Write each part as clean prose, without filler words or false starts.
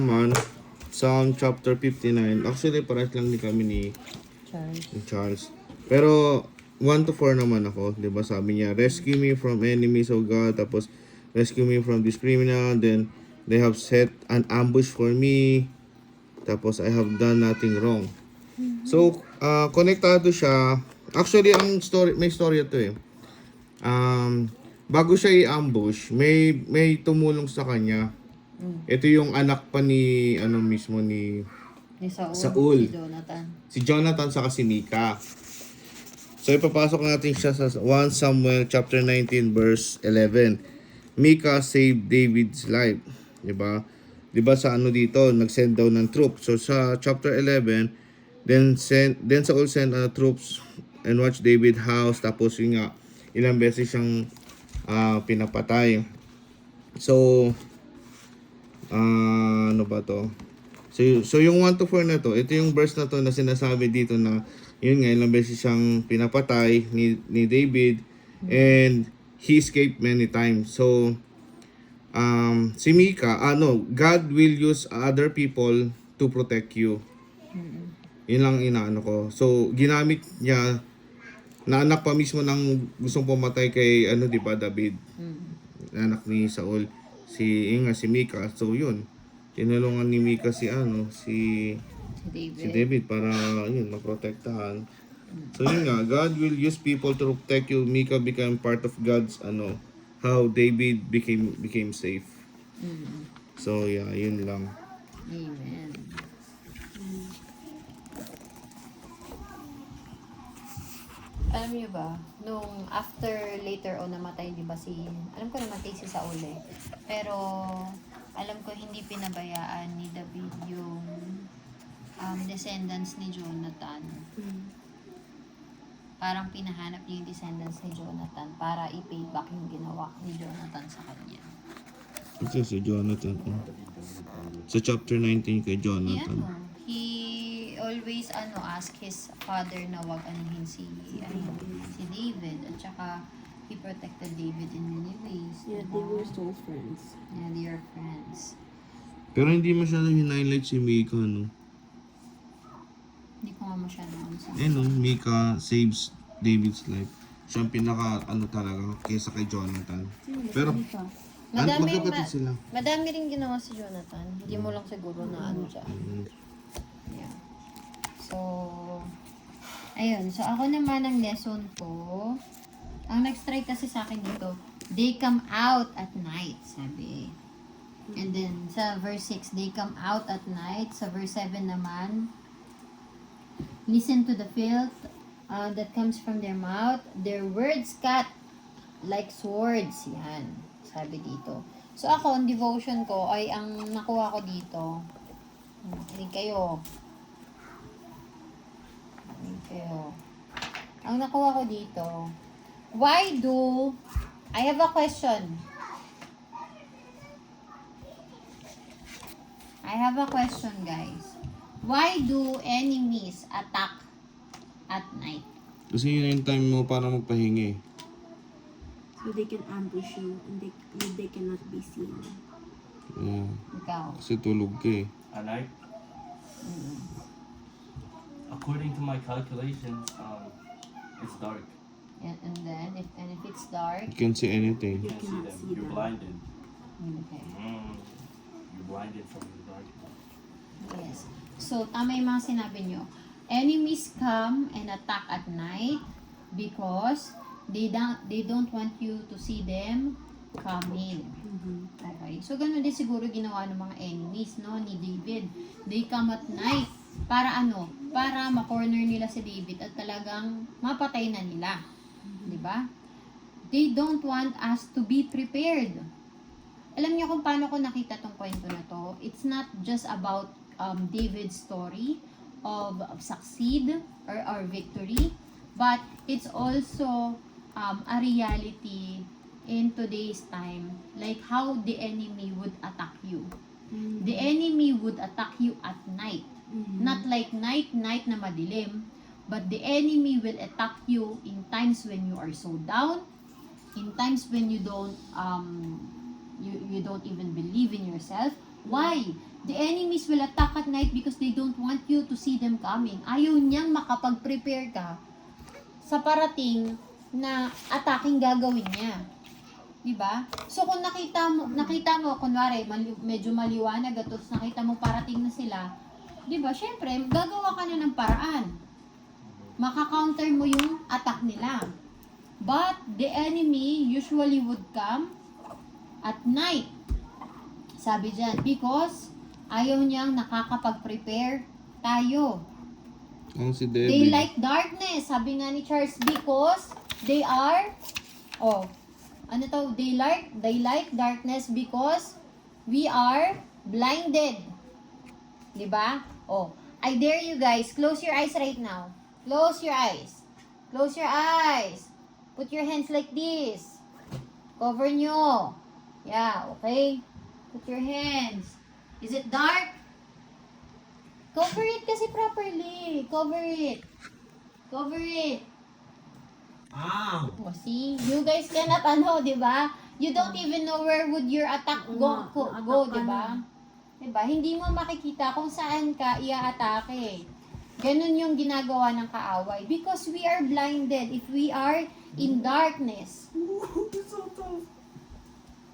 Naman, Psalm chapter 59. Actually, parehas lang din kami ni Charles. Pero 1 to 4 naman ako, 'di ba? Sabi niya, rescue me from enemies, O God. Tapos rescue me from this criminal. Then they have set an ambush for me. Tapos I have done nothing wrong. So, konektado siya. Actually, ang story, may story ito eh. Bago siya i-ambush, may tumulong sa kanya. Ito yung anak pa ni ano mismo ni Saul. Si Jonathan. Si Jonathan saka si Mika. So ipapasok natin siya sa 1 Samuel chapter 19 verse 11. Mika saved David's life, 'di ba? 'Di ba sa ano dito, nag-send daw ng troops. So sa chapter 11, then Saul sent troops and watch David house, tapos yun nga ilang beses siyang pinapatay. So ano ba to? So yung 1 to 4 na to, ito yung verse na to na sinasabi dito na yun nga, ilang beses siyang pinapatay ni David and he escaped many times. So, si Mika, God will use other people to protect you. Yun lang inaano ko. So, ginamit niya na anak pa mismo ng gustong pumatay kay, di ba, David. Anak ni Saul. Si Mika. So, yun. Tinulungan ni Mika si David para yun maprotektahan. So yun nga, God will use people to protect you. Mika became part of God's how David became safe. So yeah, yun lang. Amen. Alam niyo ba, nung after later on namatay, di ba alam ko namatay si Saul eh. Pero alam ko hindi pinabayaan ni David yung descendants ni Jonathan. Parang pinahanap niya yung descendants ni Jonathan para i-pay back yung ginawa ni Jonathan sa kanya. Ito si Jonathan. Sa chapter 19 kay Jonathan. He always ask his father na wag anuhin si David, at saka he protected David in many ways. Yeah, they were still friends. Yeah, they are friends. Pero hindi masyadong hin-highlight si Mika, no? Hindi ko nga masyadong Mika saves David's life. Siya ang pinaka, talaga, kesa kay Jonathan. Pero, magkapatid sila. Madami rin ginawa si Jonathan. Hindi mo lang siguro na siya. Yeah. So, ayun. So, ako naman ang lesson ko. Ang nag-strike kasi sa akin dito, they come out at night, sabi. And then, sa verse 6, they come out at night. Sa verse 7 naman, listen to the filth that comes from their mouth. Their words cut like swords. Yan, sabi dito. So ako, ang devotion ko ay ang nakuha ko dito. Hindi kayo. Ang nakuha ko dito, I have a question. I have a question, guys. Why do enemies attack at night? Kasi yun yung time mo para magpahinga eh. So they can ambush you and they cannot be seen. Yeah. Ikaw. Kasi tulog ka eh. At night? According to my calculations, it's dark. And then, if it's dark, You can't see anything. You can't see them. You're blinded. okay. You're blinded from the darkness. Yes. So, tama yung mga sinabi nyo. Enemies come and attack at night because they don't want you to see them coming. Okay? So, ganun din siguro ginawa ng mga enemies, no, ni David. They come at night. Para Para ma-corner nila si David at talagang mapatay na nila. Diba? They don't want us to be prepared. Alam niyo kung paano ko nakita tong kwento na to? It's not just about David's story of succeed or victory, but it's also a reality in today's time, like how the enemy would attack you. The enemy would attack you at night. Not like night na madilim, but the enemy will attack you in times when you are so down, in times when you don't you don't even believe in yourself. Why? The enemies will attack at night because they don't want you to see them coming. Ayaw niyang makapag-prepare ka sa parating na attacking gagawin niya. Diba? So kung nakita mo, kunwari, medyo maliwanag at tapos nakita mo parating na sila, diba? Syempre, gagawa ka na ng paraan. Maka-counter mo yung attack nila. But the enemy usually would come at night. Sabi dyan, because ayaw niyang nakakapag-prepare tayo. Ang si They David. like darkness. Sabi nga ni Charles, because they are, they like darkness because we are blinded. Diba? I dare you guys, close your eyes right now. Close your eyes. Close your eyes. Put your hands like this. Cover nyo. Yeah, okay? Put your hands. Is it dark? Cover it kasi properly. Cover it. Cover it. See? You guys cannot di ba? You don't even know where would your attack go, di ba? Diba? Hindi mo makikita kung saan ka ia-atake. Ganun yung ginagawa ng kaaway. Because we are blinded if we are in darkness.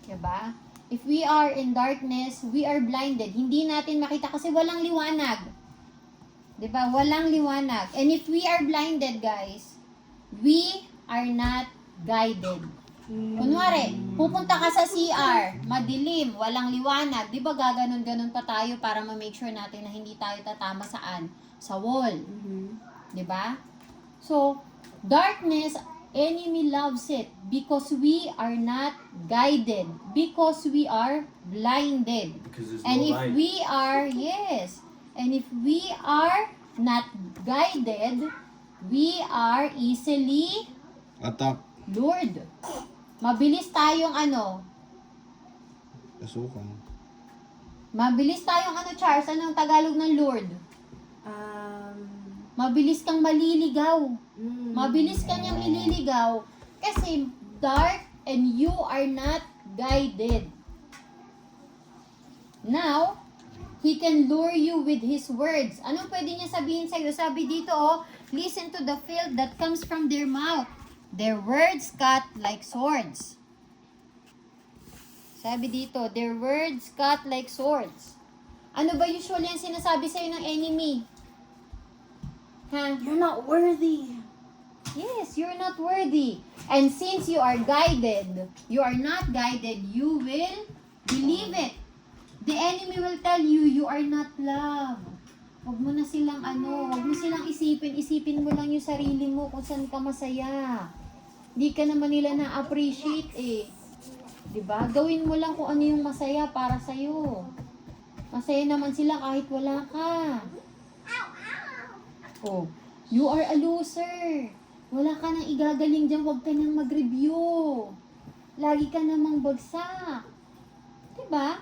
Diba? If we are in darkness, we are blinded. Hindi natin makita kasi walang liwanag. Diba? Walang liwanag. And if we are blinded, guys, we are not guided. Kunwari, pupunta ka sa CR, madilim, walang liwanag, di ba gaganon-ganon pa tayo para ma-make sure natin na hindi tayo tatama saan? Sa wall. Di ba? So, darkness, enemy loves it because we are not guided, because we are blinded. Because there's And no if light. we are, and if we are not guided, we are easily Attack. lured. Mabilis tayong Kasukan. Mabilis tayong Charles, anong Tagalog ng lured? Mabilis kang maliligaw. Mabilis ka niyang ililigaw kasi dark and you are not guided. Now, he can lure you with his words. Anong pwede niya sabihin sa'yo? Sabi dito, listen to the filth that comes from their mouth. Their words cut like swords. Sabi dito, their words cut like swords. Ano ba usually ang sinasabi sa'yo ng enemy? You're not worthy. Yes, you're not worthy. And since you are guided, you are not guided, you will believe it. The enemy will tell you, you are not loved. Huwag mo na silang huwag mo silang isipin mo lang yung sarili mo kung saan ka masaya. Di ka naman nila na-appreciate Diba? Gawin mo lang kung ano yung masaya para sa'yo. Masaya naman sila kahit wala ka. You are a loser. Wala ka nang igagaling dyan, huwag ka nang mag-review. Lagi ka namang bagsak. Diba?